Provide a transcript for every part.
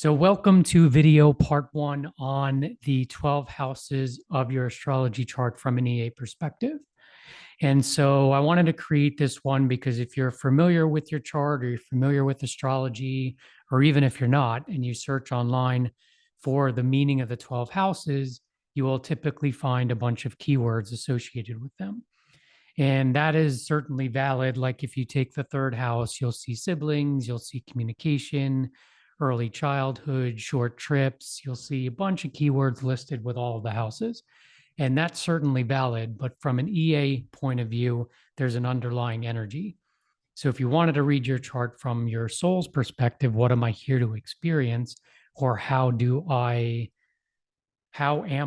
So, welcome to video part one on the 12 houses of your astrology chart from an EA perspective. And so, I wanted to create this one because if you're familiar with your chart or you're familiar with astrology, or even if you're not, and you search online for the meaning of the 12 houses, you will typically find a bunch of keywords associated with them. And that is certainly valid. Like if you take the third house, you'll see siblings, you'll see communication, early childhood, short trips. You'll see a bunch of keywords listed with all of the houses. And that's certainly valid. But from an EA point of view, there's an underlying energy. So if you wanted to read your chart from your soul's perspective, what am I here to experience? Or how am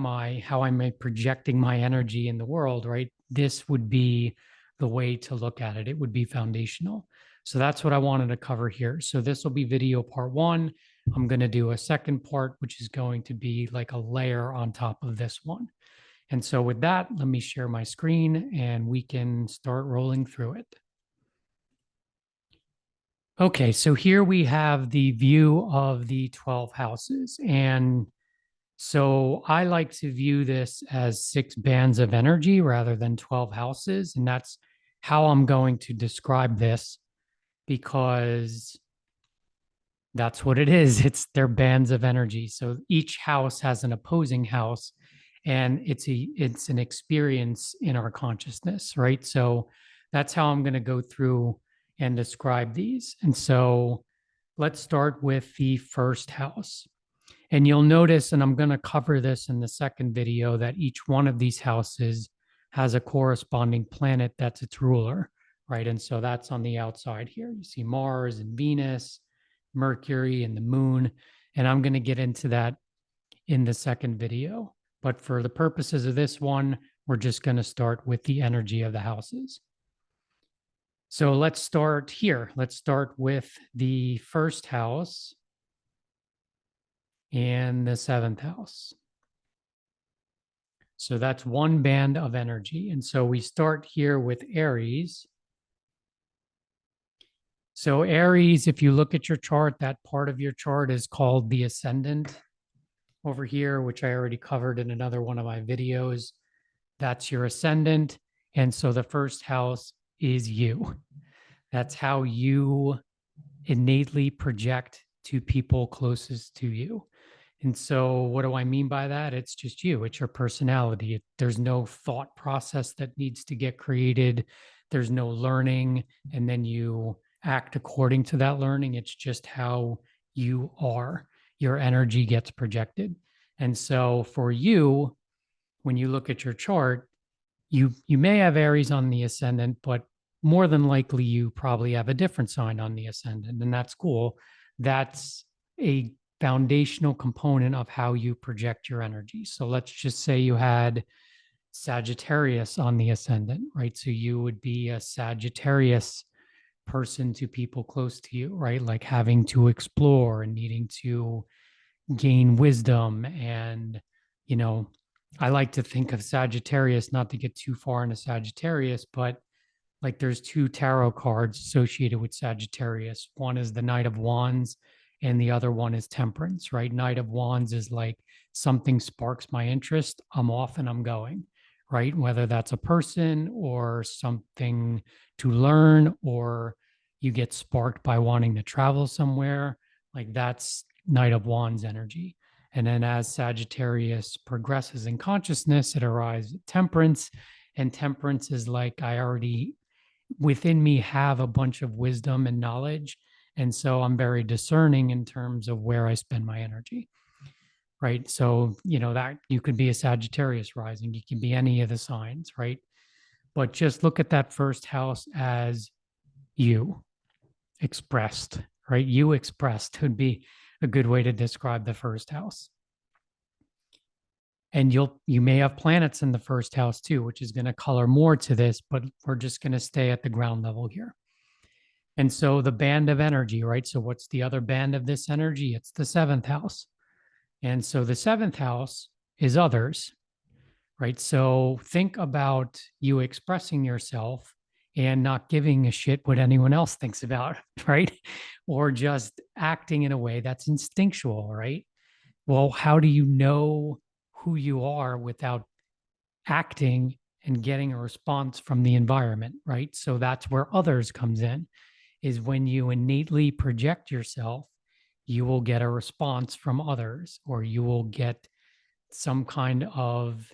I projecting my energy in the world, right? This would be the way to look at it. It would be foundational. So that's what I wanted to cover here. So this will be video part one. I'm going to do a second part, which is going to be like a layer on top of this one. And so with that, let me share my screen and we can start rolling through it. Okay, so here we have the view of the 12 houses. And so I like to view this as 6 bands of energy rather than 12 houses. And that's how I'm going to describe this because that's what it is. It's their bands of energy. So each house has an opposing house and it's an experience in our consciousness, right? So that's how I'm going to go through and describe these. And so let's start with the first house. And you'll notice, and I'm going to cover this in the second video, that each one of these houses has a corresponding planet that's its ruler, right? And so that's on the outside here. You see Mars and Venus, Mercury and the moon. And I'm going to get into that in the second video. But for the purposes of this one, we're just going to start with the energy of the houses. So let's start here. Let's start with the first house and the seventh house. So that's one band of energy. And so we start here with Aries. So Aries, if you look at your chart, that part of your chart is called the ascendant over here, which I already covered in another one of my videos. That's your ascendant. And so the first house is you. That's how you innately project to people closest to you. And so, what do I mean by that? It's just you, it's your personality. There's no thought process that needs to get created, there's no learning, and then you act according to that learning. It's just how you are. Your energy gets projected. And so, for you, when you look at your chart, you may have Aries on the ascendant, but more than likely you probably have a different sign on the ascendant, and that's cool. That's a foundational component of how you project your energy. So let's just say you had Sagittarius on the ascendant, right? So you would be a Sagittarius person to people close to you, right? Like having to explore and needing to gain wisdom. And, I like to think of Sagittarius, not to get too far into Sagittarius, but like there's 2 tarot cards associated with Sagittarius. One is the Knight of Wands and the other one is Temperance, right? Knight of Wands is like something sparks my interest, I'm off and I'm going, right? Whether that's a person or something to learn, or you get sparked by wanting to travel somewhere, like that's Knight of Wands energy. And then as Sagittarius progresses in consciousness, it arrives at Temperance. And Temperance is like, I already within me have a bunch of wisdom and knowledge. And so I'm very discerning in terms of where I spend my energy. Right. So, that you could be a Sagittarius rising, you can be any of the signs, right? But just look at that first house as you expressed, right? You expressed would be a good way to describe the first house. And you may have planets in the first house too, which is going to color more to this, but we're just going to stay at the ground level here. And so the band of energy, right? So what's the other band of this energy? It's the seventh house. And so the seventh house is others, right? So think about you expressing yourself and not giving a shit what anyone else thinks about, right? Or just acting in a way that's instinctual, right? Well, how do you know who you are without acting and getting a response from the environment, right? So that's where others comes in, is when you innately project yourself, you will get a response from others, or you will get some kind of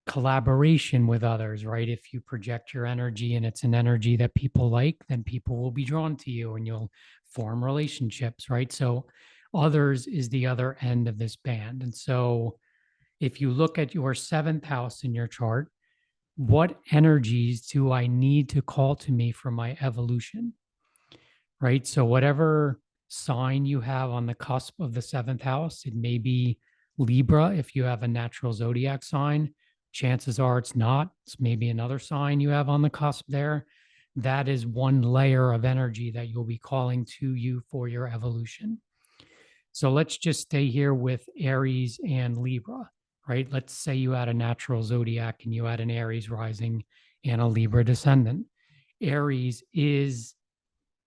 collaboration with others, right? If you project your energy and it's an energy that people like, then people will be drawn to you and you'll form relationships, right? So others is the other end of this band. And so if you look at your seventh house in your chart, what energies do I need to call to me for my evolution? Right. So, whatever sign you have on the cusp of the seventh house, it may be Libra if you have a natural zodiac sign. Chances are it's not. It's maybe another sign you have on the cusp there. That is one layer of energy that you'll be calling to you for your evolution. So let's just stay here with Aries and Libra, right? Let's say you had a natural zodiac and you had an Aries rising and a Libra descendant. Aries is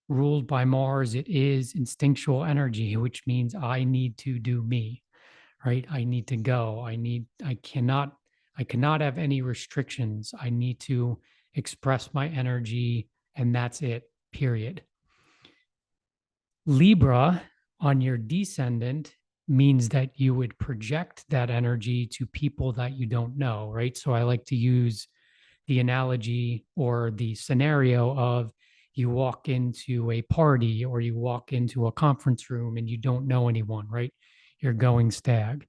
ruled by Mars. It is instinctual energy, which means I need to do me, right? I need to go. I cannot have any restrictions. I need to express my energy and that's it, period. Libra on your descendant means that you would project that energy to people that you don't know, right? So I like to use the analogy or the scenario of you walk into a party or you walk into a conference room and you don't know anyone, right? You're going stag.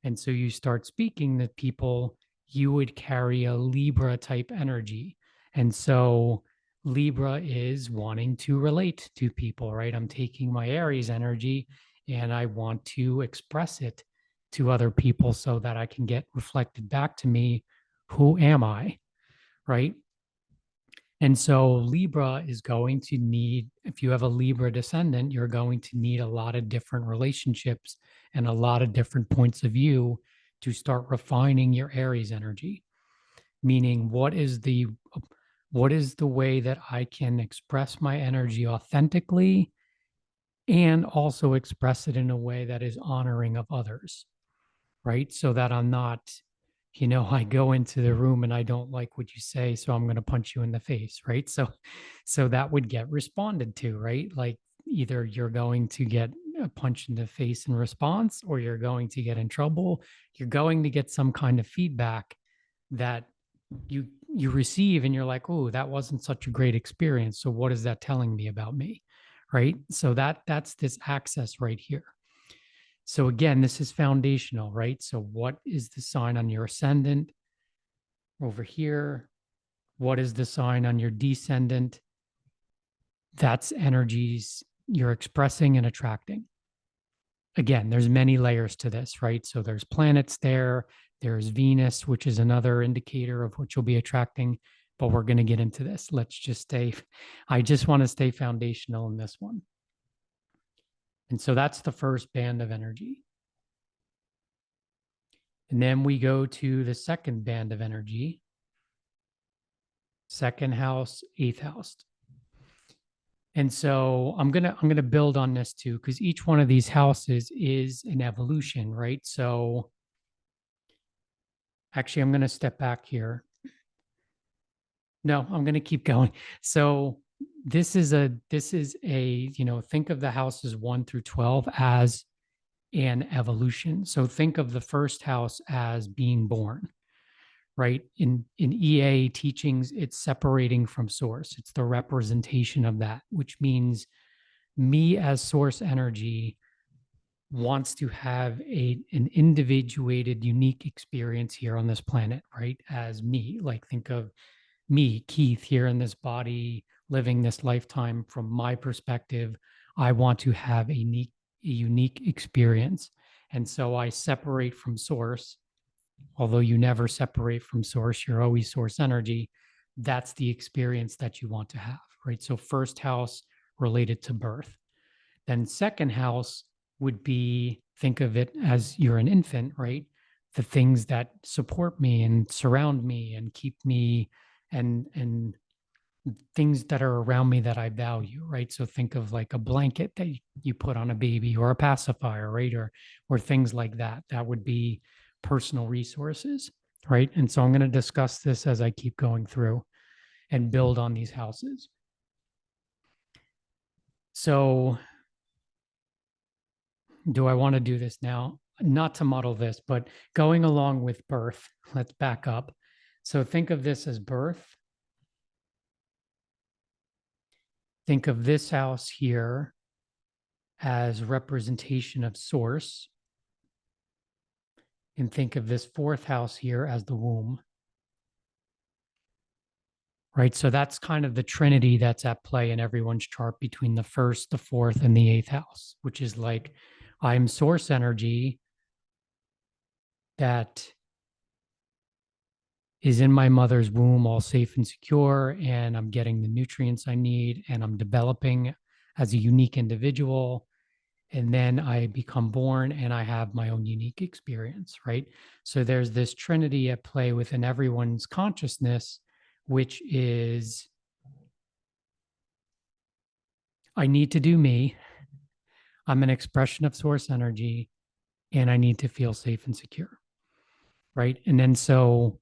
And so you start speaking to people, you would carry a Libra type energy. And so Libra is wanting to relate to people, right? I'm taking my Aries energy and I want to express it to other people so that I can get reflected back to me. Who am I? Right. And so Libra is going to need, if you have a Libra descendant, you're going to need a lot of different relationships and a lot of different points of view to start refining your Aries energy. Meaning, what is the way that I can express my energy authentically and also express it in a way that is honoring of others, right? So that I'm not, I go into the room and I don't like what you say, so I'm going to punch you in the face, right? So that would get responded to, right? Like either you're going to get a punch in the face in response or you're going to get in trouble. You're going to get some kind of feedback that you receive and you're like, "Oh, that wasn't such a great experience. So what is that telling me about me?" Right? So that's this access right here. So again, this is foundational, right? So what is the sign on your ascendant over here? What is the sign on your descendant? That's energies you're expressing and attracting. Again, there's many layers to this, right? So there's planets there, there's Venus, which is another indicator of what you'll be attracting, but we're going to get into this. Let's just stay, I just want to stay foundational in this one. And so that's the first band of energy. And then we go to the second band of energy, second house, eighth house. And so I'm gonna build on this too, because each one of these houses is an evolution, right? So actually, I'm gonna step back here. No, I'm gonna keep going. So this is a think of the houses 1 through 12 as an evolution. So think of the first house as being born, right? In EA teachings, it's separating from source. It's the representation of that, which means me as source energy wants to have an individuated, unique experience here on this planet, right? As me, like think of me, Keith, here in this body, living this lifetime from my perspective. I want to have a unique experience. And so I separate from source, although you never separate from source, you're always source energy. That's the experience that you want to have, right? So first house related to birth. Then second house would be, think of it as you're an infant, right? The things that support me and surround me and keep me and things that are around me that I value, right? So think of like a blanket that you put on a baby, or a pacifier, right? Or things like that. That would be personal resources, right? And so I'm going to discuss this as I keep going through and build on these houses. So do I want to do this now? Not to muddle this, but going along with birth, let's back up. So think of this as birth. Think of this house here as representation of source. And think of this fourth house here as the womb, right? So that's kind of the trinity that's at play in everyone's chart between the first, the fourth, and the eighth house, which is like I'm source energy that is in my mother's womb, all safe and secure, and I'm getting the nutrients I need, and I'm developing as a unique individual. And then I become born and I have my own unique experience, right? So there's this trinity at play within everyone's consciousness, which is I need to do me. I'm an expression of source energy, and I need to feel safe and secure, right? And then so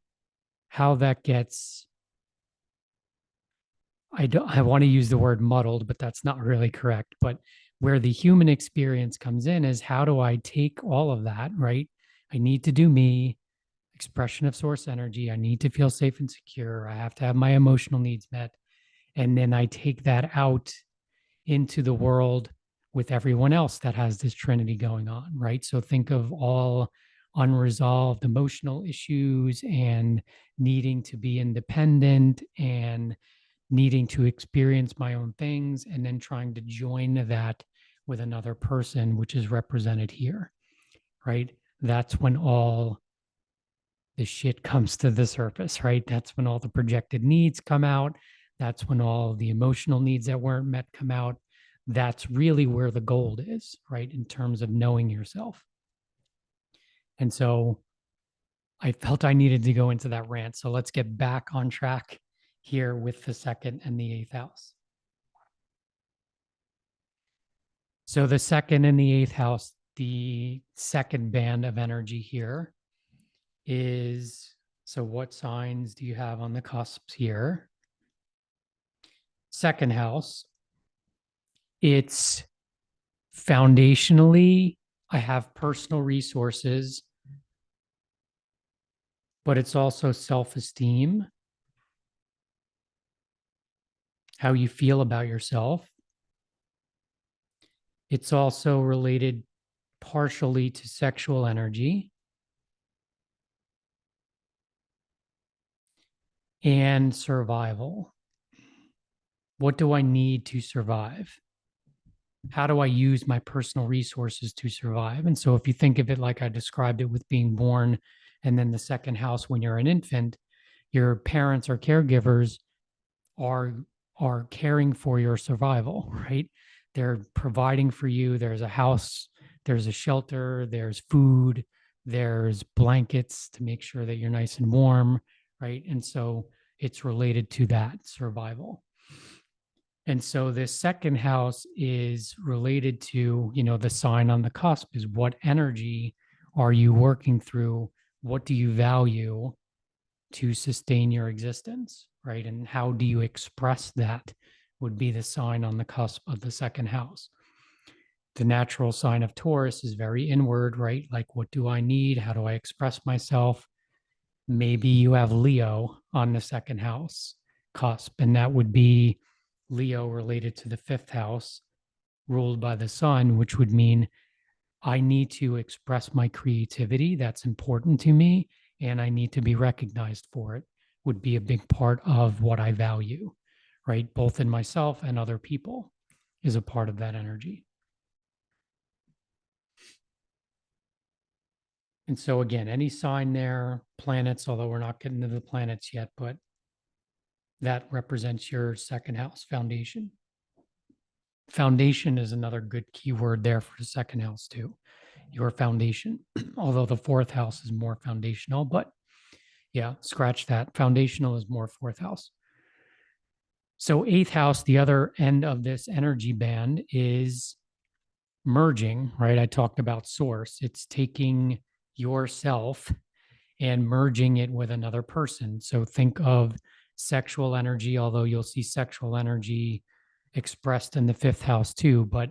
how that gets, I want to use the word muddled, but that's not really correct. But where the human experience comes in is how do I take all of that, right? I need to do me, expression of source energy. I need to feel safe and secure. I have to have my emotional needs met. And then I take that out into the world with everyone else that has this trinity going on, right? So think of all unresolved emotional issues and needing to be independent and needing to experience my own things, and then trying to join that with another person, which is represented here, right? That's when all the shit comes to the surface, right? That's when all the projected needs come out. That's when all the emotional needs that weren't met come out. That's really where the gold is, right? In terms of knowing yourself. And so I felt I needed to go into that rant. So let's get back on track here with the second and the eighth house. So the second and the eighth house, the second band of energy here is, so what signs do you have on the cusps here? Second house, it's foundationally, I have personal resources, but it's also self-esteem, how you feel about yourself. It's also related partially to sexual energy and survival. What do I need to survive? How do I use my personal resources to survive? And so if you think of it like I described it with being born, and then the second house when you're an infant, your parents or caregivers are are caring for your survival, right? They're providing for you. There's a house, there's a shelter, there's food, there's blankets to make sure that you're nice and warm, right? And so it's related to that survival. And so this second house is related to, the sign on the cusp is what energy are you working through? What do you value to sustain your existence, right? And how do you express that would be the sign on the cusp of the second house. The natural sign of Taurus is very inward, right? Like, what do I need? How do I express myself? Maybe you have Leo on the second house cusp, and that would be Leo related to the fifth house, ruled by the sun, which would mean I need to express my creativity. That's important to me. And I need to be recognized for it, would be a big part of what I value, right? Both in myself and other people is a part of that energy. And so, again, any sign there, planets, although we're not getting to the planets yet, but that represents your second house foundation. Foundation is another good keyword there for the second house, too. Your foundation, although the fourth house is more foundational, but Yeah, scratch that. Foundational is more fourth house. So, eighth house, the other end of this energy band is merging, right? I talked about source. It's taking yourself and merging it with another person. So, think of sexual energy, although you'll see sexual energy expressed in the fifth house too. But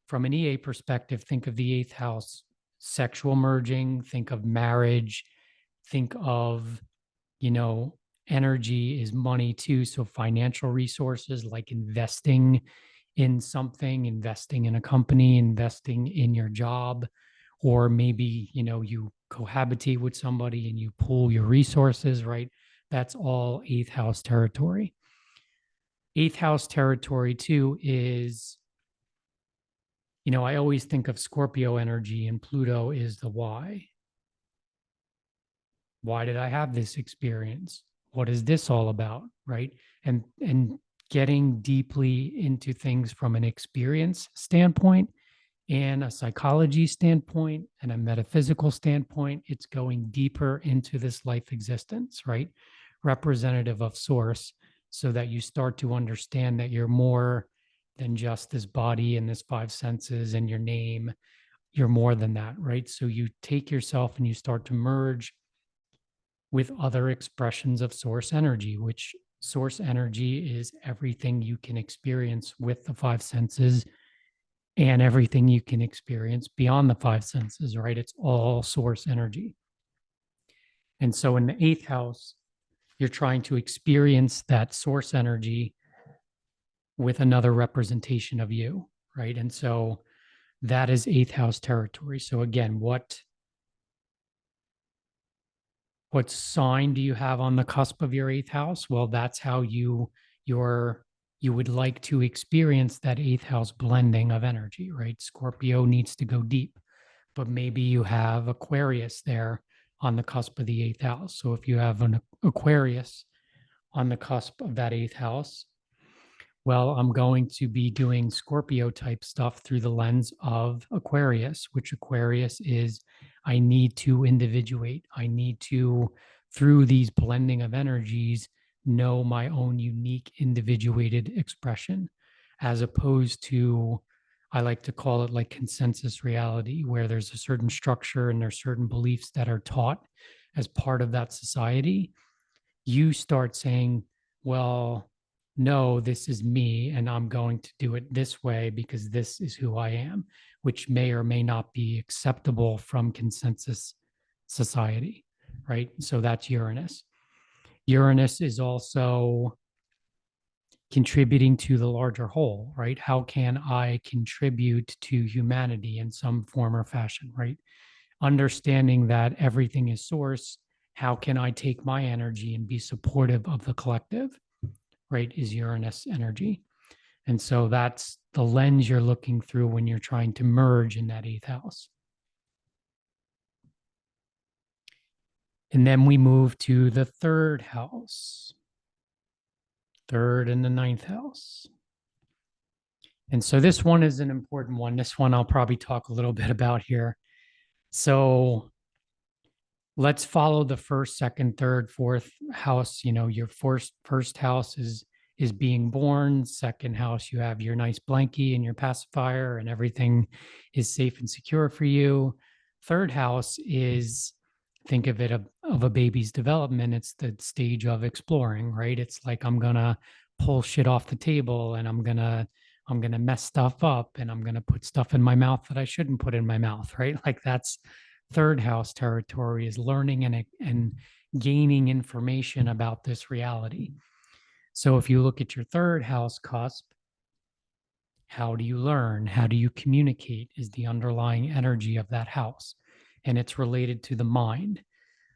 from an EA perspective, think of the eighth house sexual merging, think of marriage, think of, you know, energy is money too. So financial resources like investing in something, investing in a company, investing in your job, or maybe, you know, you cohabitate with somebody and you pool your resources, right? That's all eighth house territory. Eighth house territory too is, you know, I always think of Scorpio energy and Pluto is the why. Why did I have this experience? What is this all about? Right. And getting deeply into things from an experience standpoint and a psychology standpoint and a metaphysical standpoint, it's going deeper into this life existence, right? Representative of source, so that you start to understand that you're more than just this body and this five senses and your name. You're more than that, right? So you take yourself and you start to merge with other expressions of source energy, which source energy is everything you can experience with the five senses and everything you can experience beyond the five senses, right? It's all source energy. And so in the eighth house, you're trying to experience that source energy with another representation of you, right? And so that is eighth house territory. So again, what sign do you have on the cusp of your eighth house? Well, that's how you would like to experience that eighth house blending of energy, right? Scorpio needs to go deep, but maybe you have Aquarius there on the cusp of the eighth house. So if you have an Aquarius on the cusp of that eighth house, well, I'm going to be doing Scorpio type stuff through the lens of Aquarius, which Aquarius is I need to individuate. I need to, through these blending of energies, know my own unique individuated expression, as opposed to, I like to call it like consensus reality, where there's a certain structure and there's certain beliefs that are taught as part of that society. You start saying, well, no, this is me, and I'm going to do it this way because this is who I am, which may or may not be acceptable from consensus society, right? So that's Uranus. Uranus is also contributing to the larger whole, right? How can I contribute to humanity in some form or fashion, right? Understanding that everything is source, how can I take my energy and be supportive of the collective, right? Is Uranus energy. And so that's the lens you're looking through when you're trying to merge in that eighth house. And then we move to the third house, third and the ninth house. And so this one is an important one. This one I'll probably talk a little bit about here. So let's follow the first, second, third, fourth house. You know, your first house is being born. Second house, you have your nice blankie and your pacifier, and everything is safe and secure for you. Third house is, think of it of a baby's development. It's the stage of exploring, right? It's like I'm gonna pull shit off the table, and I'm gonna mess stuff up, and I'm gonna put stuff in my mouth that I shouldn't put in my mouth, right? Like that's third house territory, is learning and gaining information about this reality. So if you look at your third house cusp, how do you learn? How do you communicate is the underlying energy of that house. And it's related to the mind.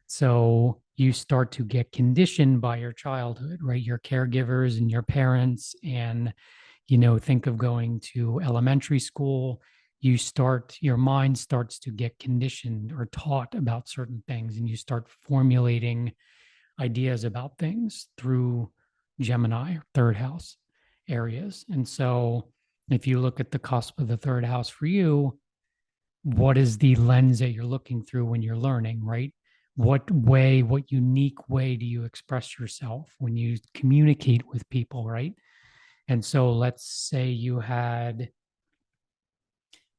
So you start to get conditioned by your childhood, right? Your caregivers and your parents. And, you know, think of going to elementary school. Your mind starts to get conditioned or taught about certain things, and you start formulating ideas about things through Gemini, third house areas. And so if you look at the cusp of the third house for you, what is the lens that you're looking through when you're learning, right? what unique way do you express yourself when you communicate with people, right? And so let's say you had,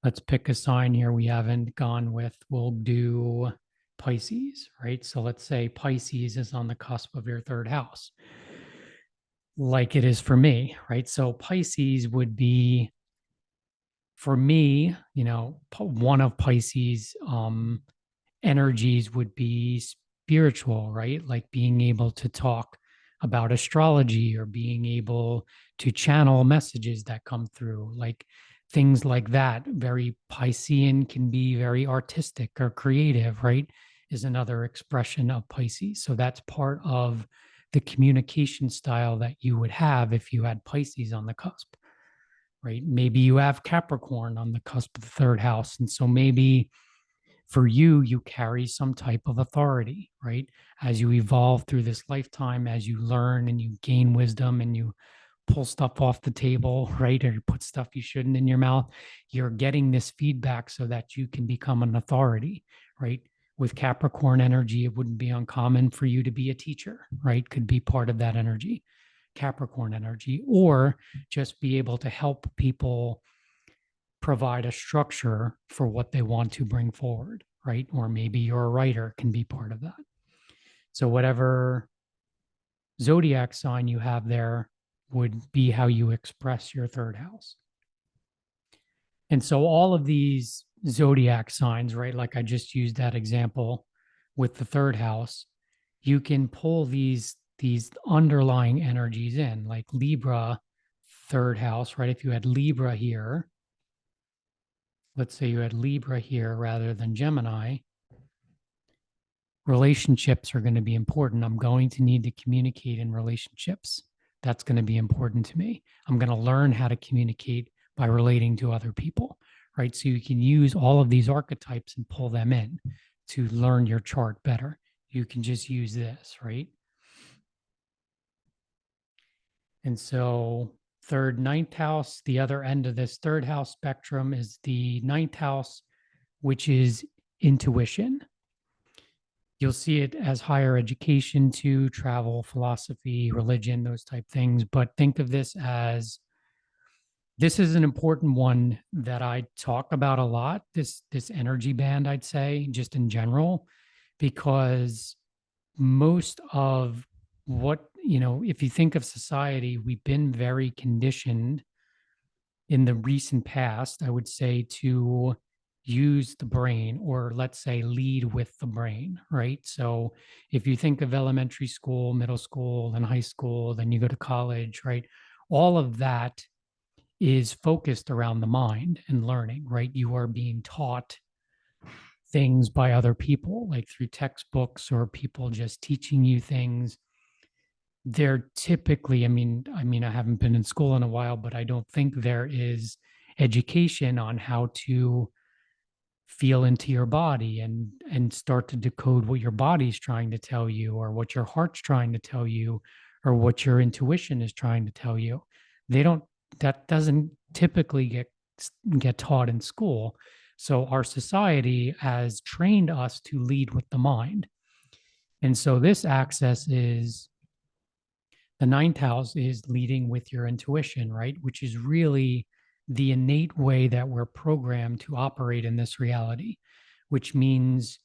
let's pick a sign here we haven't gone with. We'll do Pisces, right? So let's say Pisces is on the cusp of your third house, like it is for me, right? So Pisces would be, for me, one of Pisces energies would be spiritual, right? Like being able to talk about astrology or being able to channel messages that come through, like things like that. Very Piscean can be very artistic or creative, right? Is another expression of Pisces. So that's part of the communication style that you would have if you had Pisces on the cusp, right? Maybe you have Capricorn on the cusp of the third house. And so maybe for you, you carry some type of authority, right? As you evolve through this lifetime, as you learn and you gain wisdom and you pull stuff off the table, right? Or you put stuff you shouldn't in your mouth, you're getting this feedback so that you can become an authority, right? With Capricorn energy, it wouldn't be uncommon for you to be a teacher, right? Could be part of that energy, Capricorn energy, or just be able to help people provide a structure for what they want to bring forward, right? Or maybe you're a writer, can be part of that. So whatever zodiac sign you have there would be how you express your third house. And so all of these zodiac signs, right? Like I just used that example with the third house, you can pull these underlying energies in, like Libra third house, right? If you had Libra here, let's say you had Libra here rather than Gemini, relationships are going to be important. I'm going to need to communicate in relationships. That's going to be important to me. I'm going to learn how to communicate by relating to other people, right? So you can use all of these archetypes and pull them in to learn your chart better. You can just use this, right? And so third, ninth house, the other end of this third house spectrum is the ninth house, which is intuition. You'll see it as higher education to travel, philosophy, religion, those type things. But think of this as, this is an important one that I talk about a lot, this energy band, I'd say, just in general, because most of what, if you think of society, we've been very conditioned in the recent past, I would say, to use the brain, or let's say lead with the brain, right? So if you think of elementary school, middle school, and high school, then you go to college, right? All of that is focused around the mind and learning, right? You are being taught things by other people, like through textbooks or people just teaching you things. They're typically, I haven't been in school in a while, but I don't think there is education on how to feel into your body and start to decode what your body's trying to tell you, or what your heart's trying to tell you, or what your intuition is trying to tell you. They don't, that doesn't typically get taught in school. So our society has trained us to lead with the mind. And so this access is, the ninth house is leading with your intuition, right? Which is really the innate way that we're programmed to operate in this reality, which means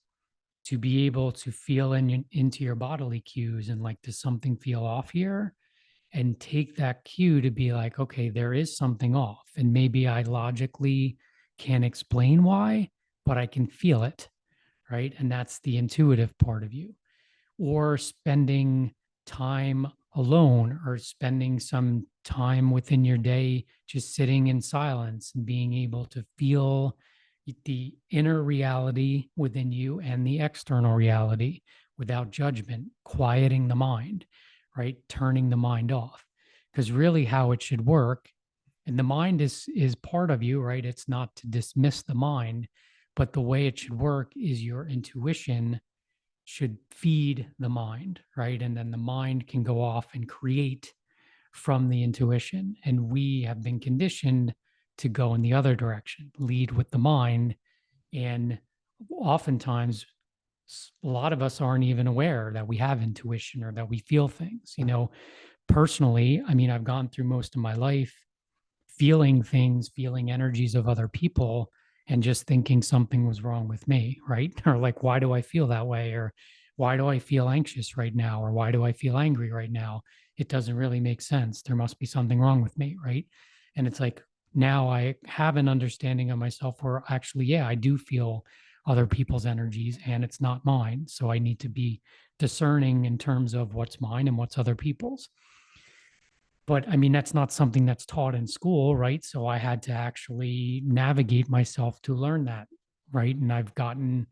to be able to feel into your bodily cues and like, does something feel off here? And take that cue to be like, okay, there is something off. And maybe I logically can't explain why, but I can feel it, right? And that's the intuitive part of you. Or spending time alone, or spending some time within your day just sitting in silence and being able to feel the inner reality within you and the external reality without judgment, quieting the mind, right? Turning the mind off. Because really how it should work, and the mind is part of you, right? It's not to dismiss the mind, but the way it should work is your intuition should feed the mind, right? And then the mind can go off and create from the intuition. And we have been conditioned to go in the other direction, lead with the mind. And oftentimes A lot of us aren't even aware that we have intuition or that we feel things. Personally, I mean, I've gone through most of my life feeling things, feeling energies of other people, and just thinking something was wrong with me, right? Or like, why do I feel that way? Or why do I feel anxious right now? Or why do I feel angry right now? It doesn't really make sense. There must be something wrong with me, right? And it's like, now I have an understanding of myself where actually, yeah, I do feel other people's energies and it's not mine. So I need to be discerning in terms of what's mine and what's other people's. But I mean, that's not something that's taught in school, right? So I had to actually navigate myself to learn that, right? And I've gotten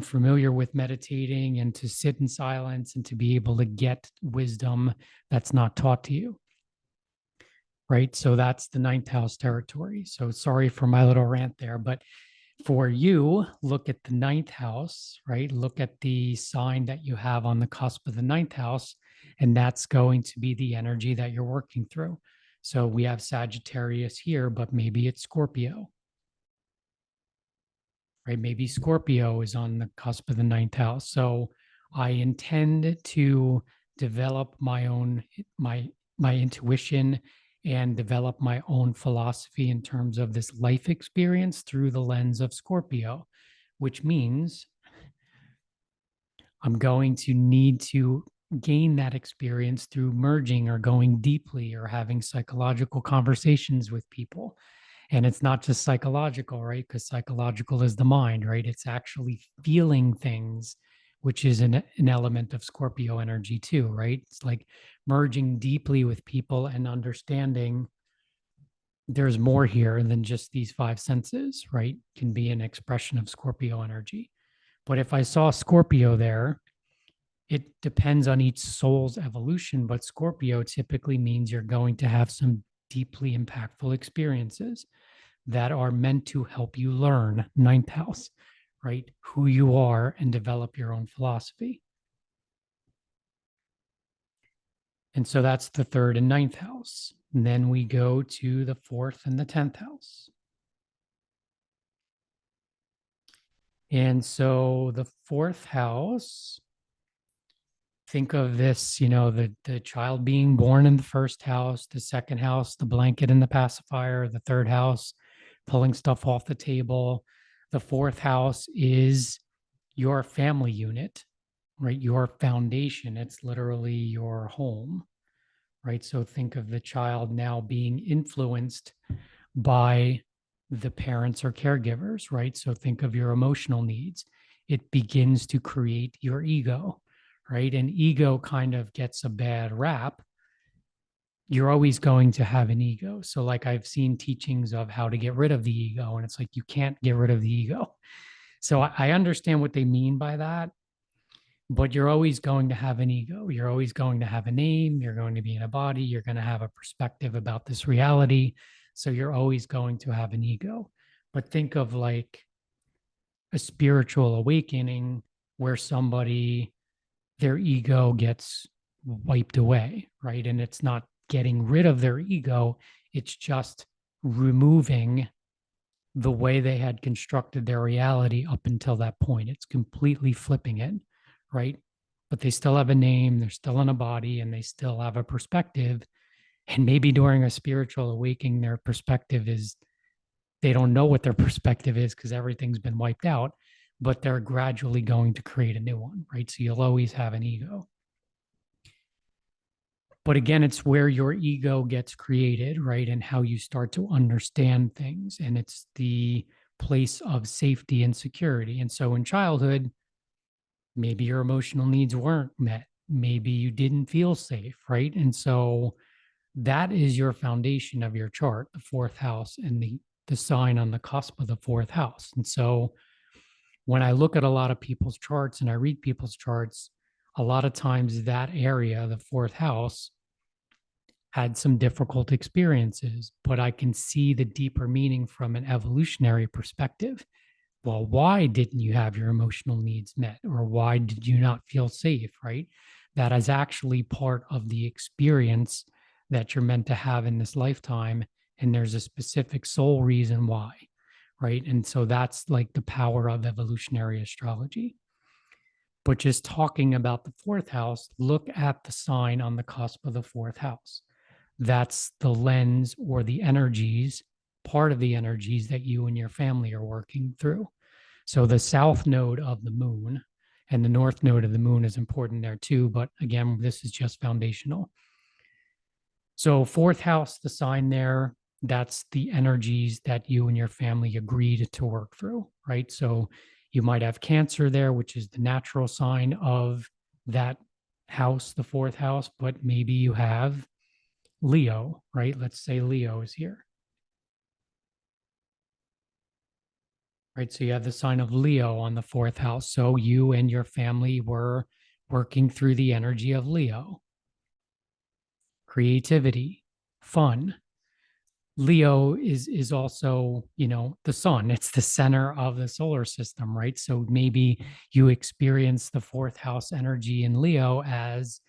familiar with meditating and to sit in silence and to be able to get wisdom that's not taught to you, right? So that's the ninth house territory. So sorry for my little rant there, but for you, look at the ninth house, right? Look at the sign that you have on the cusp of the ninth house, and that's going to be the energy that you're working through. So we have Sagittarius here, but maybe it's Scorpio, right? Maybe Scorpio is on the cusp of the ninth house. So I intend to develop my intuition and develop my own philosophy in terms of this life experience through the lens of Scorpio, which means I'm going to need to gain that experience through merging or going deeply or having psychological conversations with people. And it's not just psychological, right? Because psychological is the mind, right? It's actually feeling things, which is an element of Scorpio energy too, right? It's like merging deeply with people and understanding there's more here than just these five senses, right? Can be an expression of Scorpio energy. But if I saw Scorpio there, it depends on each soul's evolution, but Scorpio typically means you're going to have some deeply impactful experiences that are meant to help you learn ninth house, right? Who you are and develop your own philosophy. And so that's the third and ninth house. And then we go to the fourth and the 10th house. And so the fourth house, think of this, the child being born in the first house, the second house, the blanket and the pacifier, the third house, pulling stuff off the table. The fourth house is your family unit, right? Your foundation. It's literally your home, right? So think of the child now being influenced by the parents or caregivers, right? So think of your emotional needs. It begins to create your ego, right? And ego kind of gets a bad rap. You're always going to have an ego. So, like, I've seen teachings of how to get rid of the ego, and it's like you can't get rid of the ego. So, I understand what they mean by that, but you're always going to have an ego. You're always going to have a name. You're going to be in a body. You're going to have a perspective about this reality. So you're always going to have an ego. But think of like a spiritual awakening where somebody, their ego gets wiped away, right? And it's not getting rid of their ego, it's just removing the way they had constructed their reality up until that point. It's completely flipping it, right? But they still have a name, they're still in a body, and they still have a perspective. And maybe during a spiritual awakening, their perspective is they don't know what their perspective is because everything's been wiped out, but they're gradually going to create a new one, right? So you'll always have an ego. But again, it's where your ego gets created, right? And how you start to understand things. And it's the place of safety and security. And so in childhood, maybe your emotional needs weren't met. Maybe you didn't feel safe, right? And so that is your foundation of your chart, the fourth house and the sign on the cusp of the fourth house. And so when I look at a lot of people's charts and I read people's charts, a lot of times that area, the fourth house, had some difficult experiences, but I can see the deeper meaning from an evolutionary perspective. Well, why didn't you have your emotional needs met? Or why did you not feel safe, right? That is actually part of the experience that you're meant to have in this lifetime. And there's a specific soul reason why, right? And so that's like the power of evolutionary astrology. But just talking about the fourth house, look at the sign on the cusp of the fourth house. That's the lens or the energies, part of the energies that you and your family are working through. So the south node of the moon and the north node of the moon is important there too. But again, this is just foundational. So fourth house, the sign there, that's the energies that you and your family agreed to work through, right? So you might have Cancer there, which is the natural sign of that house, the fourth house, but maybe you have Leo, right? Let's say Leo is here, right? So you have the sign of Leo on the fourth house. So you and your family were working through the energy of Leo, creativity, fun. Leo is also, the sun. It's the center of the solar system, right? So maybe you experience the fourth house energy in Leo as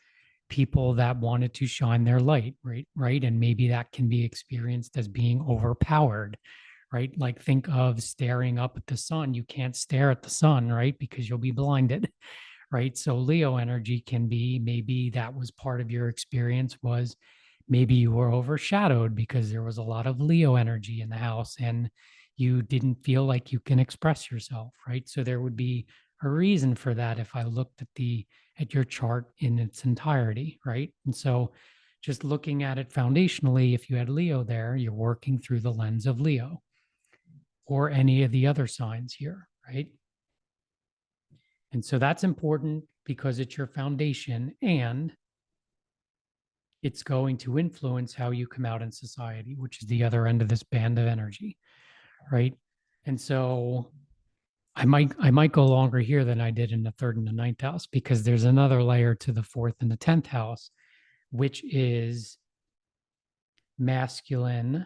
people that wanted to shine their light, right? Right. And maybe that can be experienced as being overpowered, right? Like think of staring up at the sun. You can't stare at the sun, right? Because you'll be blinded, right? So Leo energy can be, maybe that was part of your experience, was maybe you were overshadowed because there was a lot of Leo energy in the house and you didn't feel like you can express yourself, right? So there would be a reason for that if I looked at your chart in its entirety, right? And so just looking at it foundationally, if you had Leo there, you're working through the lens of Leo or any of the other signs here, right? And so that's important because it's your foundation and it's going to influence how you come out in society, which is the other end of this band of energy, right? And so I might go longer here than I did in the third and the ninth house because there's another layer to the fourth and the 10th house, which is masculine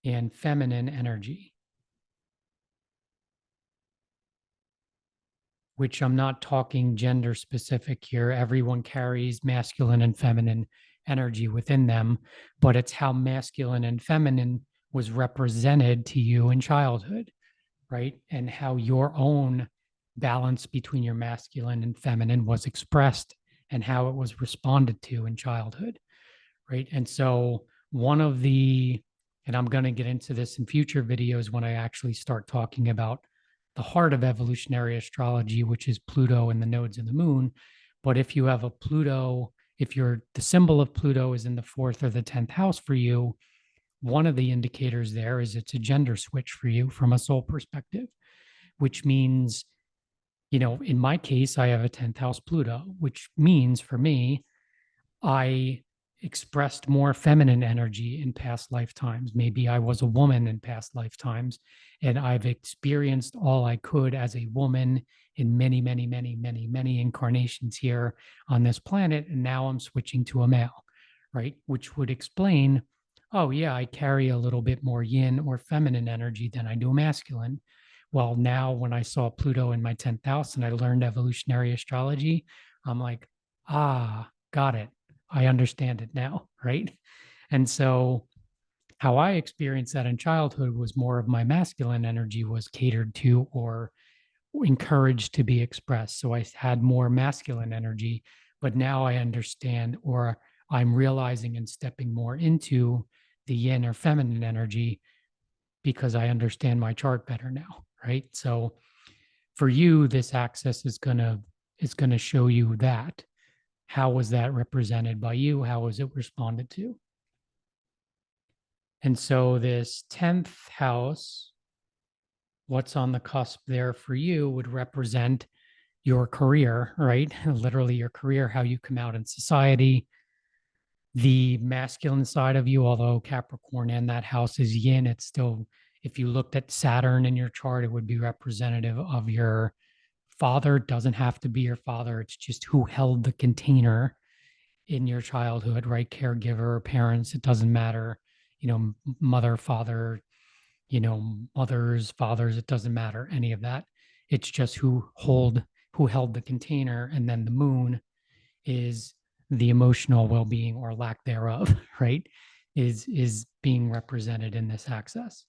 and feminine energy, which I'm not talking gender specific here. Everyone carries masculine and feminine energy within them, but it's how masculine and feminine was represented to you in childhood, right? And how your own balance between your masculine and feminine was expressed and how it was responded to in childhood, right? And so, one of the, and I'm going to get into this in future videos when I actually start talking about the heart of evolutionary astrology, which is Pluto and the nodes of the moon. But if you have a Pluto, if the symbol of Pluto is in the fourth or the 10th house for you, one of the indicators there is it's a gender switch for you from a soul perspective, which means, in my case, I have a 10th house Pluto, which means for me, I expressed more feminine energy in past lifetimes. Maybe I was a woman in past lifetimes, and I've experienced all I could as a woman in many, many, many, many, many incarnations here on this planet. And now I'm switching to a male, right? Which would explain, oh, yeah, I carry a little bit more yin or feminine energy than I do masculine. Well, now when I saw Pluto in my 10th house and I learned evolutionary astrology, I'm like, got it. I understand it now, right? And so how I experienced that in childhood was more of my masculine energy was catered to or encouraged to be expressed. So I had more masculine energy, but now I understand, or I'm realizing and stepping more into the yin or feminine energy because I understand my chart better now, right? So for you, this access is going to show you that. How was that represented by you? How was it responded to? And so this 10th house, what's on the cusp there for you would represent your career, right? Literally your career, how you come out in society, the masculine side of you, although Capricorn and that house is yin, it's still, if you looked at Saturn in your chart, it would be representative of your father. It doesn't have to be your father. It's just who held the container in your childhood, right? Caregiver, parents, it doesn't matter, mother, father, mothers, fathers, it doesn't matter, any of that. It's just who held the container. And then the moon is the emotional well-being or lack thereof, right? Is being represented in this axis.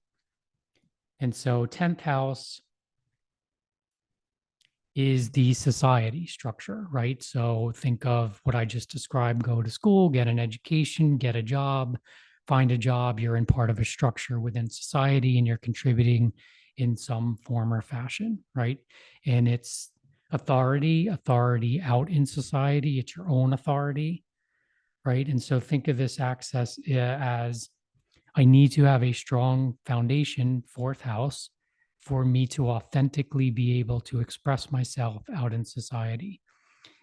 And so 10th house is the society structure, right? So think of what I just described: go to school, get an education, get a job, find a job. You're in part of a structure within society and you're contributing in some form or fashion, right? And it's authority out in society, it's your own authority, right? And so think of this access as I need to have a strong foundation, fourth house, for me to authentically be able to express myself out in society.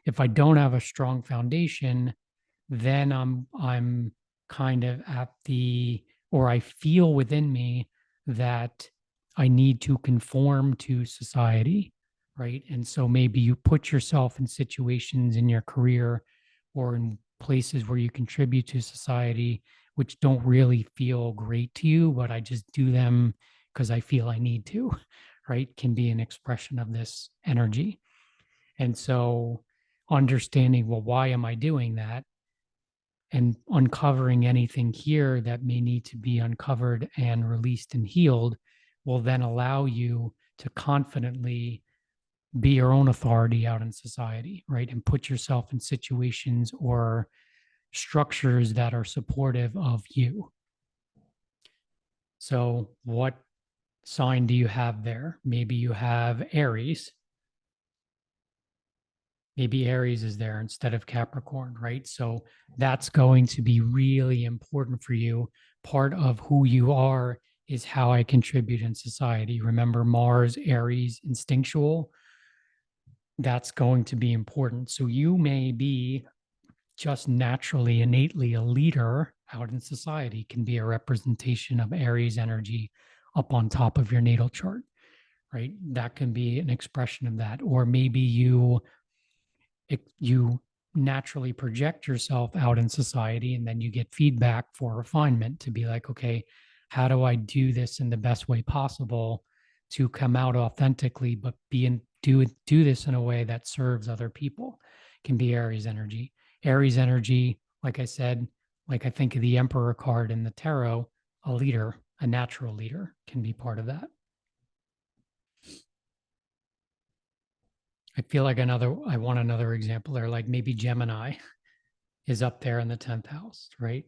If I don't have a strong foundation, then I'm kind of at the, or I feel within me that I need to conform to society, right? And so maybe you put yourself in situations in your career or in places where you contribute to society which don't really feel great to you, but I just do them because I feel I need to, right? Can be an expression of this energy. And so understanding, well, why am I doing that? And uncovering anything here that may need to be uncovered and released and healed will then allow you to confidently be your own authority out in society, right? And put yourself in situations or structures that are supportive of you. So, what sign do you have there? Maybe you have Aries. Maybe Aries is there instead of Capricorn, right? So that's going to be really important for you. Part of who you are is how I contribute in society. Remember, Mars, Aries, instinctual, that's going to be important. So you may be just naturally, innately a leader out in society, can be a representation of Aries energy up on top of your natal chart, right? That can be an expression of that. Or maybe you naturally project yourself out in society and then you get feedback for refinement to be like, okay, how do I do this in the best way possible to come out authentically, but do this in a way that serves other people? Can be Aries energy. Aries energy, like I said, like I think of the Emperor card in the tarot, a leader, a natural leader can be part of that. I feel like I want another example there, like maybe Gemini is up there in the 10th house, right?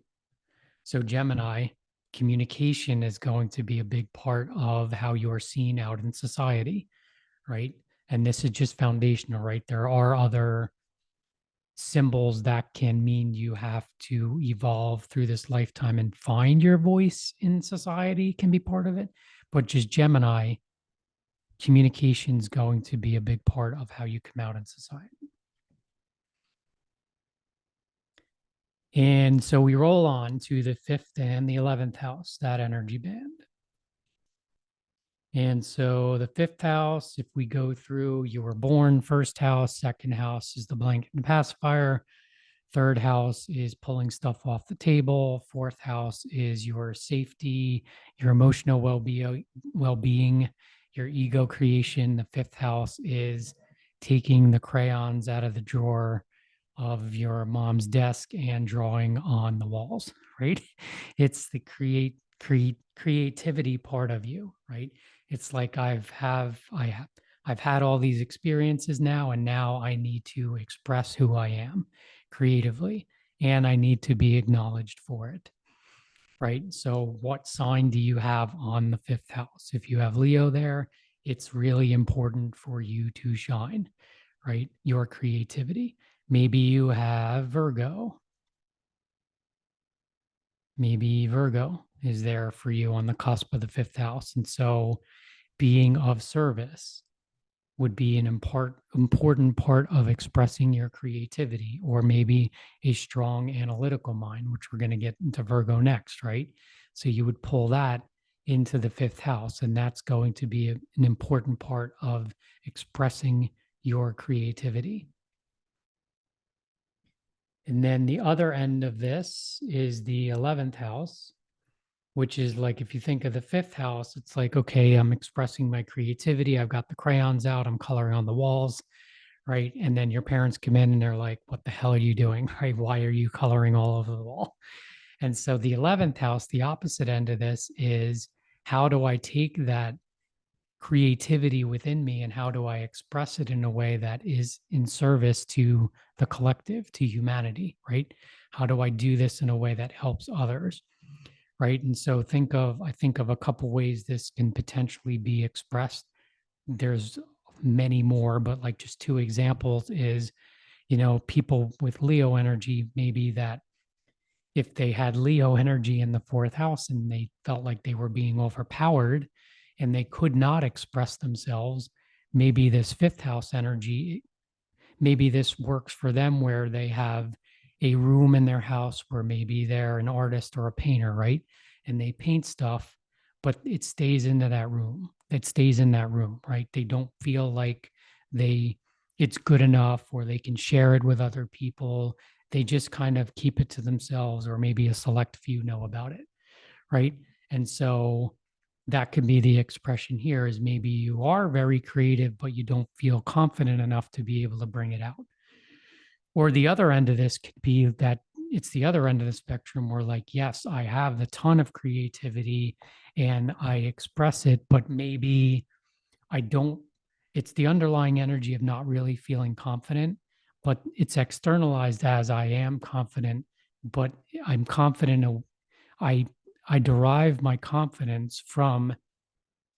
So, Gemini, communication is going to be a big part of how you're seen out in society, right? And this is just foundational, right? There are other symbols that can mean you have to evolve through this lifetime and find your voice in society, can be part of it. But just Gemini, communication is going to be a big part of how you come out in society. And so we roll on to the 5th and the 11th house, that energy band. And so the 5th house, if we go through, you were born, first house, second house is the blanket and pacifier. Third house is pulling stuff off the table. Fourth house is your safety, your emotional well-being, your ego creation. The 5th house is taking the crayons out of the drawer of your mom's desk and drawing on the walls, right? It's the creativity part of you, right? It's like I've had all these experiences now, and now I need to express who I am creatively, and I need to be acknowledged for it, right? So, what sign do you have on the 5th house? If you have Leo there, it's really important for you to shine, right? Your creativity. Maybe you have Virgo. Maybe Virgo is there for you on the cusp of the 5th house. And so being of service would be an important part of expressing your creativity, or maybe a strong analytical mind, which we're going to get into Virgo next, right? So you would pull that into the 5th house, and that's going to be an important part of expressing your creativity. And then the other end of this is the 11th house, which is like, if you think of the 5th house, it's like, okay, I'm expressing my creativity. I've got the crayons out, I'm coloring on the walls, right? And then your parents come in and they're like, what the hell are you doing? Right? Why are you coloring all over the wall? And so the 11th house, the opposite end of this is, how do I take that creativity within me, and how do I express it in a way that is in service to the collective, to humanity, right? How do I do this in a way that helps others, right? And so I think of a couple ways this can potentially be expressed. There's many more, but like just two examples is, people with Leo energy, maybe that if they had Leo energy in the fourth house and they felt like they were being overpowered and they could not express themselves, maybe this fifth house energy, maybe this works for them where they have a room in their house where maybe they're an artist or a painter, right? And they paint stuff, but it stays into that room. It stays in that room, right? They don't feel like they it's good enough or they can share it with other people. They just kind of keep it to themselves, or maybe a select few know about it, right? And so that could be the expression here is maybe you are very creative, but you don't feel confident enough to be able to bring it out. Or the other end of this could be that it's the other end of the spectrum where, like, yes, I have a ton of creativity and I express it, but maybe I don't, it's the underlying energy of not really feeling confident, but it's externalized as I am confident, but I'm confident. I, I derive my confidence from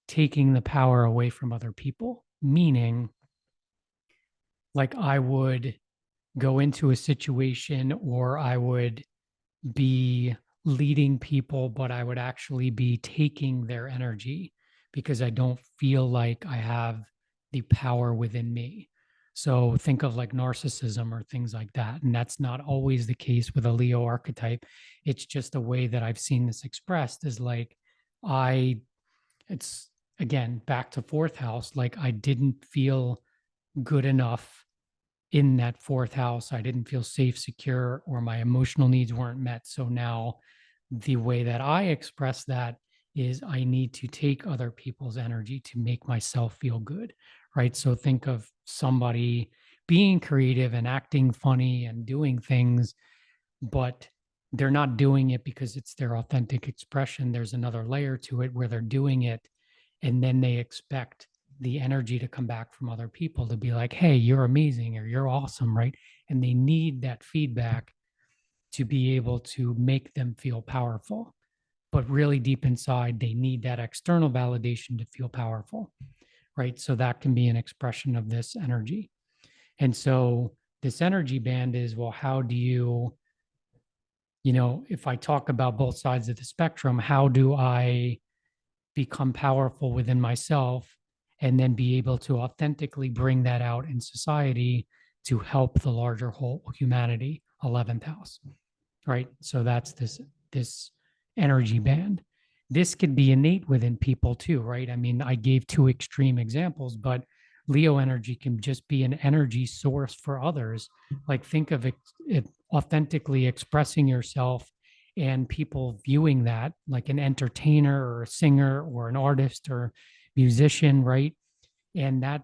taking the power away from other people, meaning like I would go into a situation or I would be leading people, but I would actually be taking their energy because I don't feel like I have the power within me. So think of like narcissism or things like that. And that's not always the case with a Leo archetype. It's just a way that I've seen this expressed is like, I, it's again, back to fourth house, like I didn't feel good enough in that fourth house. I didn't feel safe, secure, or my emotional needs weren't met. So now the way that I express that is I need to take other people's energy to make myself feel good, right? So think of somebody being creative and acting funny and doing things, but they're not doing it because it's their authentic expression. There's another layer to it where they're doing it and then they expect the energy to come back from other people to be like, hey, you're amazing or you're awesome, right? And they need that feedback to be able to make them feel powerful. But really deep inside, they need that external validation to feel powerful, right? So that can be an expression of this energy. And so this energy band is, well, how do you, if I talk about both sides of the spectrum, how do I become powerful within myself and then be able to authentically bring that out in society to help the larger whole humanity? 11th house, right? So that's this energy band. This could be innate within people too, right? I mean, I gave two extreme examples, but Leo energy can just be an energy source for others. Like think of it authentically expressing yourself and people viewing that like an entertainer or a singer or an artist or musician, right? And that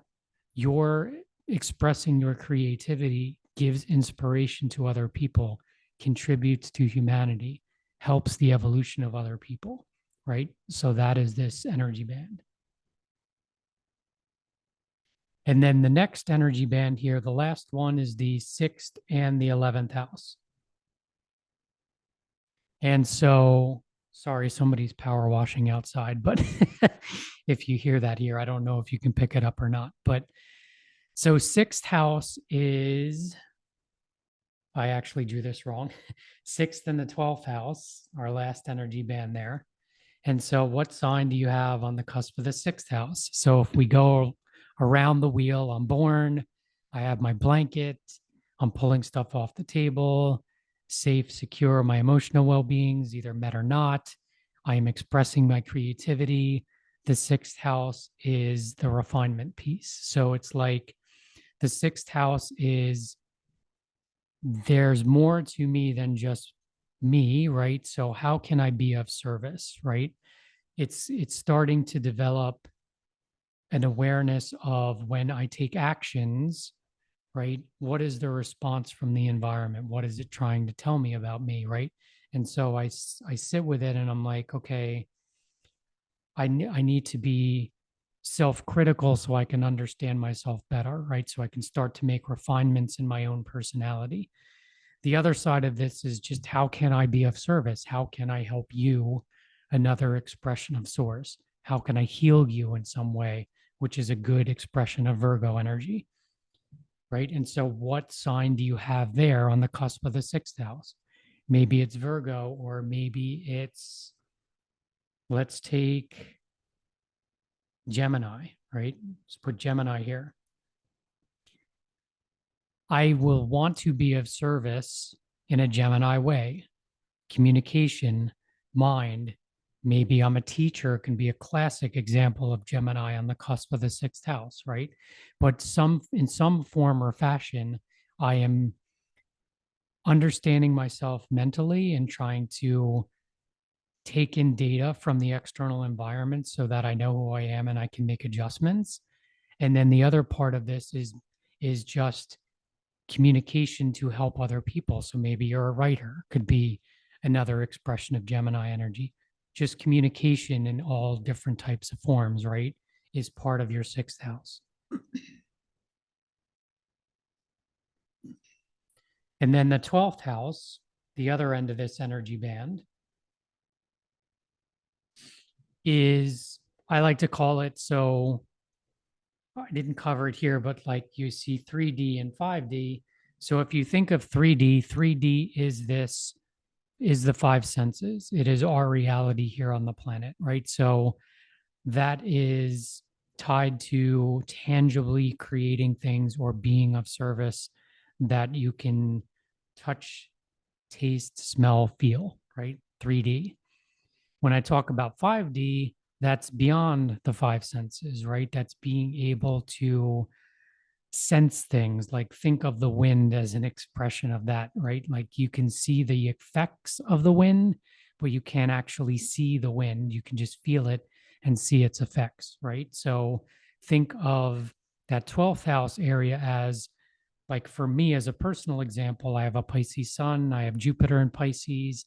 you're expressing your creativity gives inspiration to other people, contributes to humanity, helps the evolution of other people, right? So that is this energy band. And then the next energy band here, the last one is the sixth and the 11th house. And so, sorry, somebody's power washing outside, but if you hear that here, I don't know if you can pick it up or not. But so, sixth house is, I actually drew this wrong. Sixth and the 12th house, our last energy band there. And so, what sign do you have on the cusp of the sixth house? So, if we go around the wheel, I'm born, I have my blanket, I'm pulling stuff off the table, safe, secure, my emotional well being is either met or not. I am expressing my creativity. The sixth house is the refinement piece. So, it's like the sixth house is there's more to me than just me, right? So, how can I be of service, right? It's starting to develop an awareness of when I take actions, right? What is the response from the environment? What is it trying to tell me about me, right? And so I sit with it and I'm like, okay, I need to be self-critical so I can understand myself better, right? So I can start to make refinements in my own personality. The other side of this is just how can I be of service? How can I help you? Another expression of source. How can I heal you in some way, which is a good expression of Virgo energy, right? And so, what sign do you have there on the cusp of the sixth house? Maybe it's Virgo, or maybe it's, let's take Gemini, right? Let's put Gemini here. I will want to be of service in a Gemini way. Communication, mind. Maybe I'm a teacher, can be a classic example of Gemini on the cusp of the sixth house, right? But in some form or fashion, I am understanding myself mentally and trying to take in data from the external environment so that I know who I am and I can make adjustments. And then the other part of this is just communication to help other people. So maybe you're a writer, could be another expression of Gemini energy. Just communication in all different types of forms, right, is part of your sixth house. And then the 12th house, the other end of this energy band, is, I like to call it, so I didn't cover it here, but like you see 3D and 5D. So if you think of 3D, 3D is the five senses. It is our reality here on the planet, right? So that is tied to tangibly creating things or being of service that you can touch, taste, smell, feel, right? 3D. When I talk about 5D, that's beyond the five senses, right? That's being able to sense things, like think of the wind as an expression of that, right? Like you can see the effects of the wind, but you can't actually see the wind. You can just feel it and see its effects, right? So think of that 12th house area as, like, for me as a personal example, I have a Pisces sun, I have Jupiter in Pisces,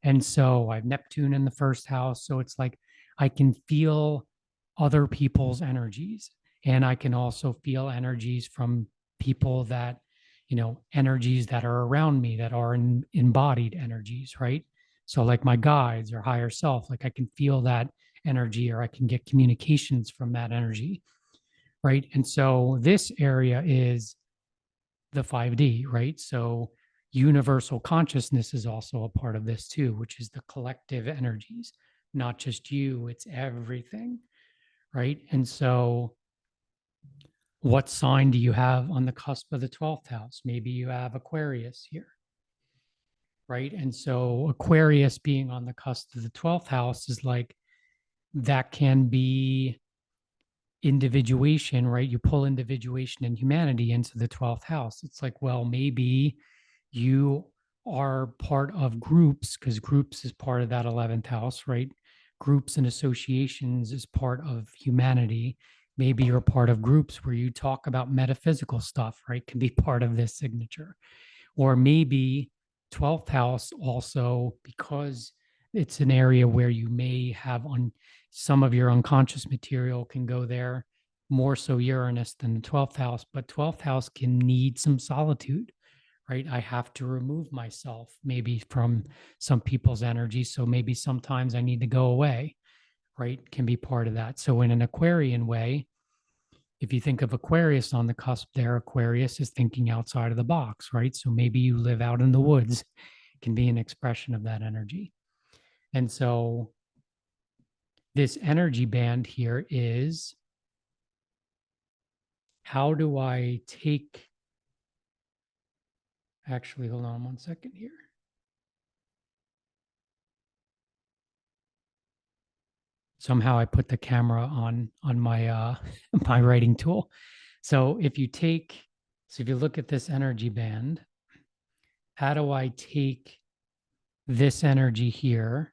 and so I have Neptune in the first house. So it's like I can feel other people's energies. And I can also feel energies from people that, energies that are around me that are embodied energies, right? So, like my guides or higher self, like I can feel that energy or I can get communications from that energy, right? And so this area is the 5D, right? So universal consciousness is also a part of this too, which is the collective energies, not just you, it's everything, right? And so what sign do you have on the cusp of the 12th house? Maybe you have Aquarius here, right? And so Aquarius being on the cusp of the 12th house is like, that can be individuation, right? You pull individuation and humanity into the 12th house. It's like, well, maybe you are part of groups, because groups is part of that 11th house, right? Groups and associations is part of humanity. Maybe you're part of groups where you talk about metaphysical stuff, right? Can be part of this signature. Or maybe 12th house also, because it's an area where you may have on some of your unconscious material can go there, more so Uranus than the 12th house, but 12th house can need some solitude, right? I have to remove myself maybe from some people's energy. So maybe sometimes I need to go away, right? Can be part of that. So in an Aquarian way, if you think of Aquarius on the cusp there, Aquarius is thinking outside of the box, right? So maybe you live out in the woods, can be an expression of that energy. And so this energy band here is, how do I take, actually, hold on one second here. Somehow I put the camera on my my writing tool. So if you look at this energy band, how do I take this energy here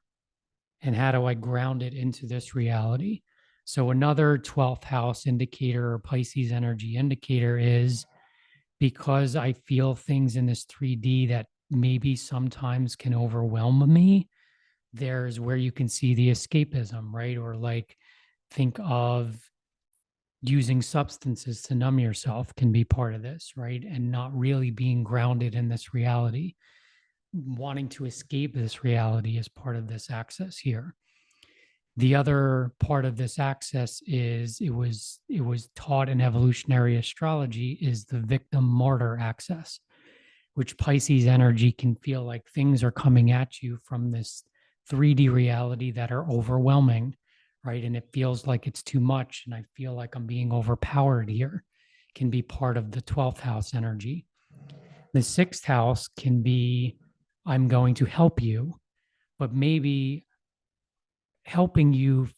and how do I ground it into this reality? So another 12th house indicator or Pisces energy indicator is, because I feel things in this 3D that maybe sometimes can overwhelm me, there's where you can see the escapism, right? Or like think of using substances to numb yourself can be part of this, right? And not really being grounded in this reality. Wanting to escape this reality is part of this axis here. The other part of this axis is it was taught in evolutionary astrology is the victim martyr axis, which Pisces energy can feel like things are coming at you from this 3D reality that are overwhelming, right? And it feels like it's too much. And I feel like I'm being overpowered here, can be part of the 12th house energy. The 6th house can be, I'm going to help you, but maybe helping you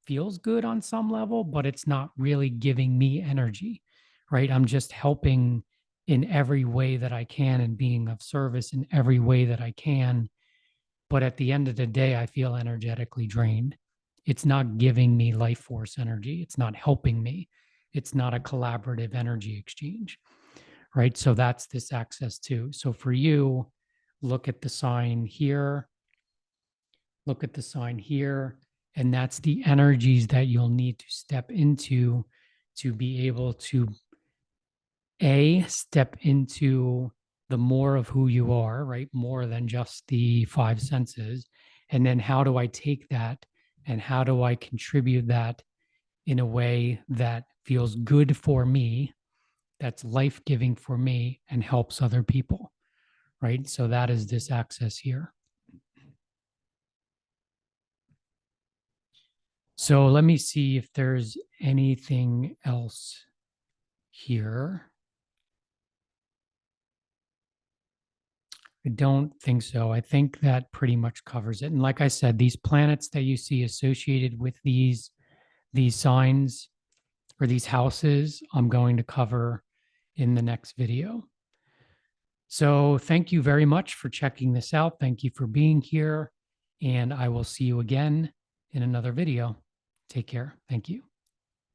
feels good on some level, but it's not really giving me energy, right? I'm just helping in every way that I can and being of service in every way that I can. But at the end of the day, I feel energetically drained. It's not giving me life force energy. It's not helping me. It's not a collaborative energy exchange, right? So that's this access too. So for you, look at the sign here, look at the sign here, and that's the energies that you'll need to step into to be able to step into the more of who you are, right? More than just the five senses. And then how do I take that and how do I contribute that in a way that feels good for me, that's life-giving for me and helps other people, right? So that is this access here. So let me see if there's anything else here. I don't think so. I think that pretty much covers it. And like I said, these planets that you see associated with these signs or these houses, I'm going to cover in the next video. So thank you very much for checking this out. Thank you for being here. And I will see you again in another video. Take care. Thank you.